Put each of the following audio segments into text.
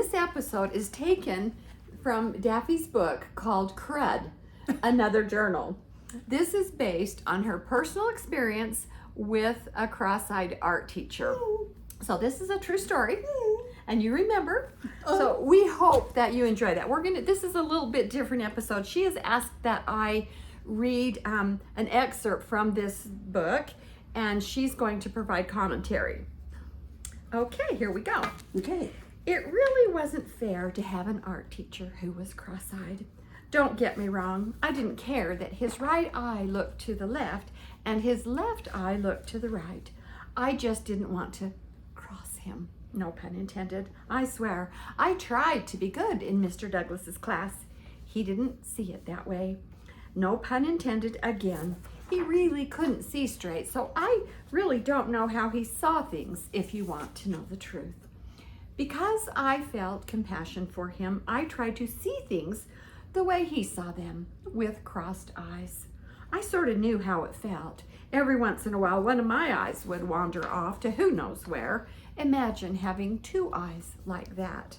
this episode is taken from Daffy's book called Crud, Another Journal. This is based on her personal experience with a cross-eyed art teacher. So this is a true story, and you remember. So we hope that you enjoy that. This is a little bit different episode. She has asked that I read an excerpt from this book, and she's going to provide commentary. Okay, here we go. Okay. It really wasn't fair to have an art teacher who was cross-eyed. Don't get me wrong, I didn't care that his right eye looked to the left and his left eye looked to the right. I just didn't want to cross him. No pun intended. I swear, I tried to be good in Mr. Douglas's class. He didn't see it that way. No pun intended again. He really couldn't see straight, so I really don't know how he saw things, if you want to know the truth. Because I felt compassion for him, I tried to see things the way he saw them, with crossed eyes. I sort of knew how it felt. Every once in a while, one of my eyes would wander off to who knows where. Imagine having two eyes like that.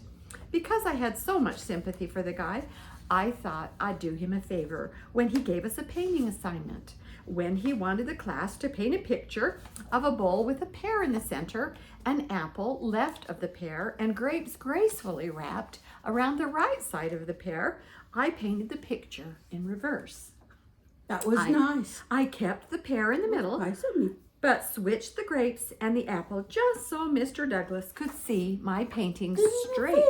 Because I had so much sympathy for the guy, I thought I'd do him a favor when he gave us a painting assignment. When he wanted the class to paint a picture of a bowl with a pear in the center, an apple left of the pear, and grapes gracefully wrapped around the right side of the pear, I painted the picture in reverse. That was nice. I kept the pear in the middle, Nice of me. but switched the grapes and the apple just so Mr. Douglas could see my painting straight,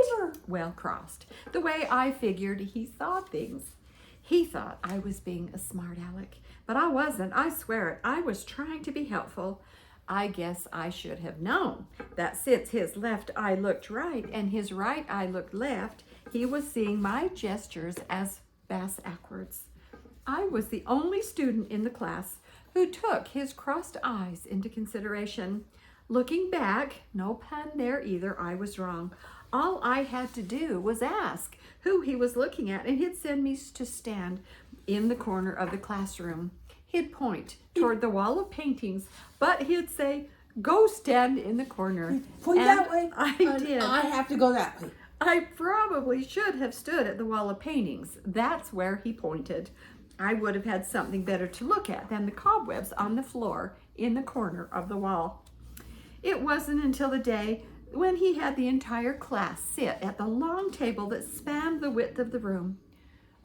well crossed, the way I figured he saw things. He thought I was being a smart aleck, but I wasn't. I swear it. I was trying to be helpful. I guess I should have known that since his left eye looked right and his right eye looked left, he was seeing my gestures as bass-ackwards. I was the only student in the class who took his crossed eyes into consideration. Looking back, no pun there either, I was wrong. All I had to do was ask who he was looking at, and he'd send me to stand in the corner of the classroom. He'd point toward the wall of paintings, but he'd say, "Go stand in the corner." Point And that way. I did. I have to go that way. I probably should have stood at the wall of paintings. That's where he pointed. I would have had something better to look at than the cobwebs on the floor in the corner of the wall. It wasn't until the day when he had the entire class sit at the long table that spanned the width of the room.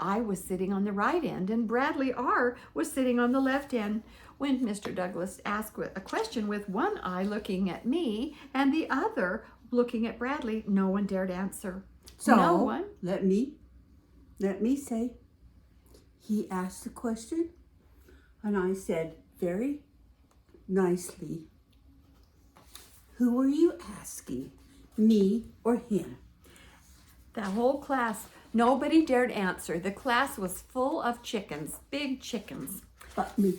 I was sitting on the right end and Bradley R. was sitting on the left end. When Mr. Douglas asked a question with one eye looking at me and the other looking at Bradley, no one dared answer. So No one. let me say, he asked the question, and I said very nicely, "Who are you asking, me or him?" The whole class, nobody dared answer. The class was full of chickens, big chickens. But me.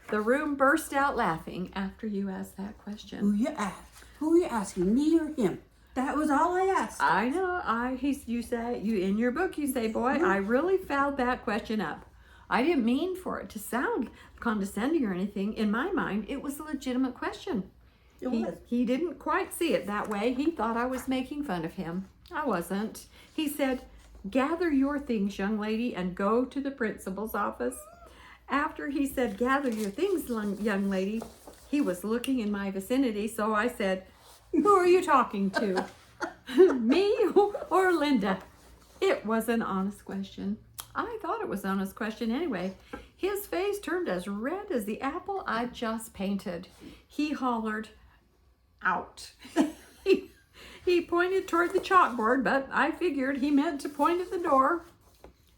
The room burst out laughing after you asked that question. Who are you asking, me or him? That was all I asked. I know. You in your book you say, boy, I really fouled that question up. I didn't mean for it to sound condescending or anything. In my mind, it was a legitimate question. He didn't quite see it that way. He thought I was making fun of him. I wasn't. He said, "Gather your things, young lady, and go to the principal's office." After he said, "Gather your things, young lady," he was looking in my vicinity, so I said, "Who are you talking to? Me or Linda?" It was an honest question. I thought it was an honest question anyway. His face turned as red as the apple I just painted. He hollered, "Out." He pointed toward the chalkboard, but I figured he meant to point at the door.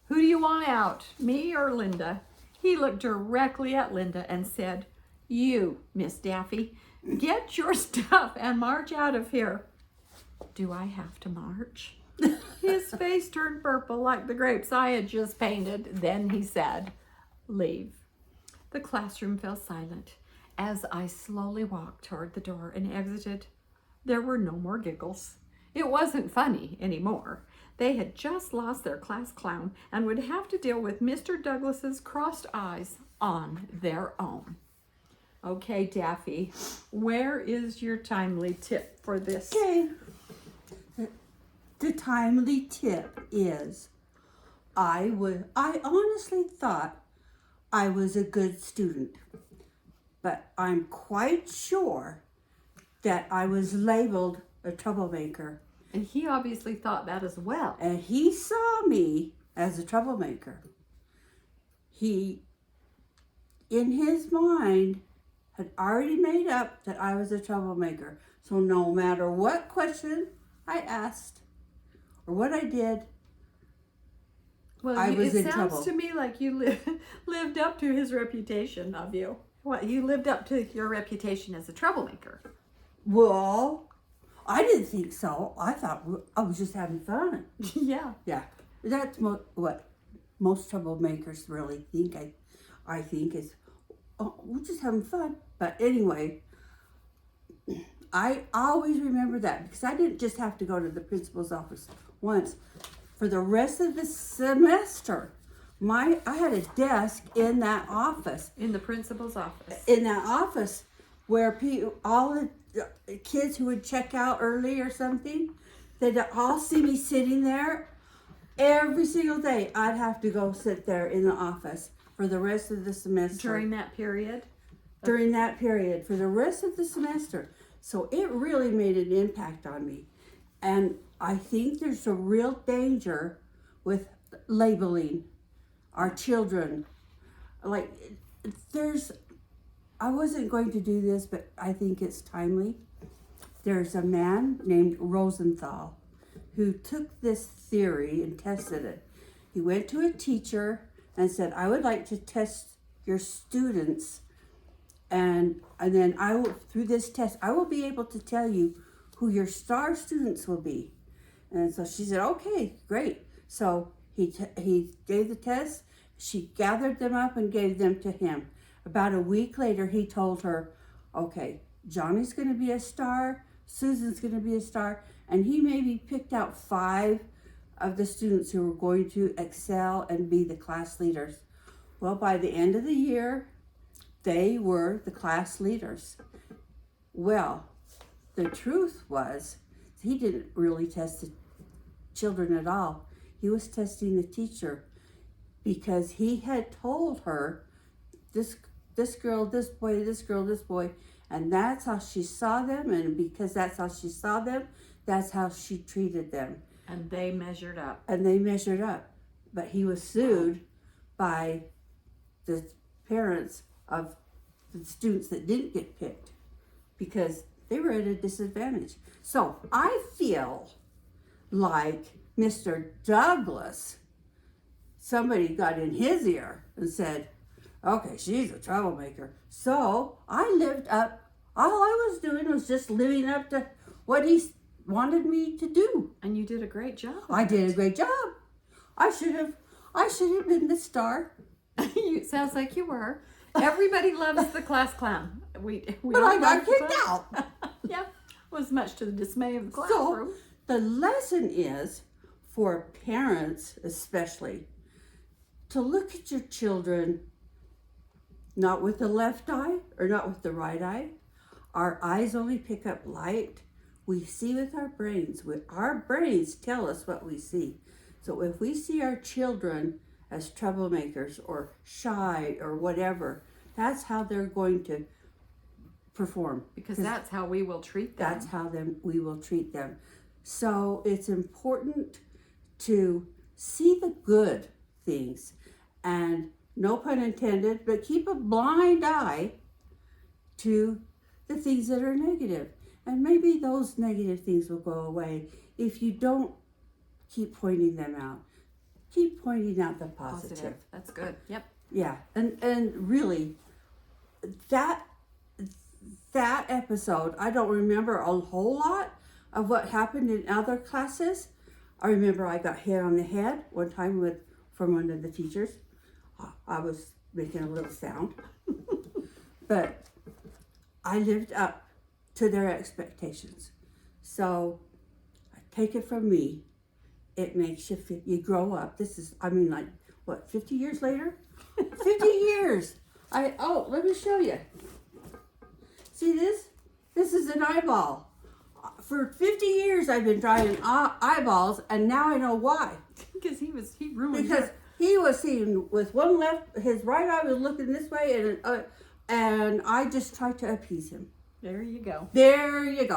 "Who do you want out, me or Linda?" He looked directly at Linda and said, "You, Miss Daffy, get your stuff and march out of here." Do I have to march? His face turned purple like the grapes I had just painted. Then he said, "Leave." The classroom fell silent as I slowly walked toward the door and exited. There were no more giggles. It wasn't funny anymore. They had just lost their class clown and would have to deal with Mr. Douglas's crossed eyes on their own. Okay, Daffy, where is your timely tip for this? Okay. the timely tip is I honestly thought I was a good student, but I'm quite sure that I was labeled a troublemaker. And he obviously thought that as well. And he saw me as a troublemaker. He, in his mind, had already made up that I was a troublemaker. So no matter what question I asked or what I did, Well, I was in it trouble. sounds to me like you lived up to his reputation of you. What, you lived up to your reputation as a troublemaker. Well, I didn't think so. I thought I was just having fun. Yeah. Yeah, that's what most troublemakers really think. I think is, oh, we're just having fun. But anyway, I always remember that because I didn't just have to go to the principal's office once. For the rest of the semester, I had a desk in that office. In the principal's office. In that office where all the kids who would check out early or something, they'd all see me sitting there. Every single day, I'd have to go sit there in the office for the rest of the semester. During that period? During that period, for the rest of the semester. So it really made an impact on me. And I think there's a real danger with labeling our children. Like, I wasn't going to do this, but I think it's timely. There's a man named Rosenthal who took this theory and tested it. He went to a teacher and said, I would like to test your students, and then through this test, I will be able to tell you who your star students will be. And so she said, okay, great. So he gave the test. She gathered them up and gave them to him. About a week later, he told her, okay, Johnny's going to be a star, Susan's going to be a star, and he maybe picked out 5 of the students who were going to excel and be the class leaders. Well, by the end of the year, they were the class leaders. Well, the truth was, he didn't really test the children at all. He was testing the teacher because he had told her, this girl, this boy, this girl, this boy, and that's how she saw them, and because that's how she saw them, that's how she treated them. And they measured up. But he was sued by the parents of the students that didn't get picked because they were at a disadvantage. So I feel like Mr. Douglas, somebody got in his ear and said, okay, she's a troublemaker. So I lived up, all I was doing was just living up to what he wanted me to do. And you did a great job. I did a great job. I should have been the star. It sounds like you were. Everybody loves the class clown. But I got kicked out. Yeah, was much to the dismay of the classroom. So the lesson is, for parents especially, to look at your children not with the left eye or not with the right eye. Our eyes only pick up light. We see with our brains. Our brains tell us what we see. So if we see our children as troublemakers or shy or whatever, that's how they're going to perform. Because that's how we will treat them. That's how we will treat them. So it's important to see the good things and, no pun intended, but keep a blind eye to the things that are negative. And maybe those negative things will go away if you don't keep pointing them out. Keep pointing out the positive. That's good. Yep. Yeah. And really, that episode, I don't remember a whole lot of what happened in other classes. I remember I got hit on the head one time from one of the teachers. I was making a little sound. But I lived up to their expectations. So take it from me. It makes you grow up. This is, 50 years later? 50 years. Let me show you. See this? This is an eyeball. for 50 years I've been drawing eyeballs, and now I know why. Because he ruined Because he was seeing with one left, his right eye was looking this way, and I just tried to appease him. There you go. There you go.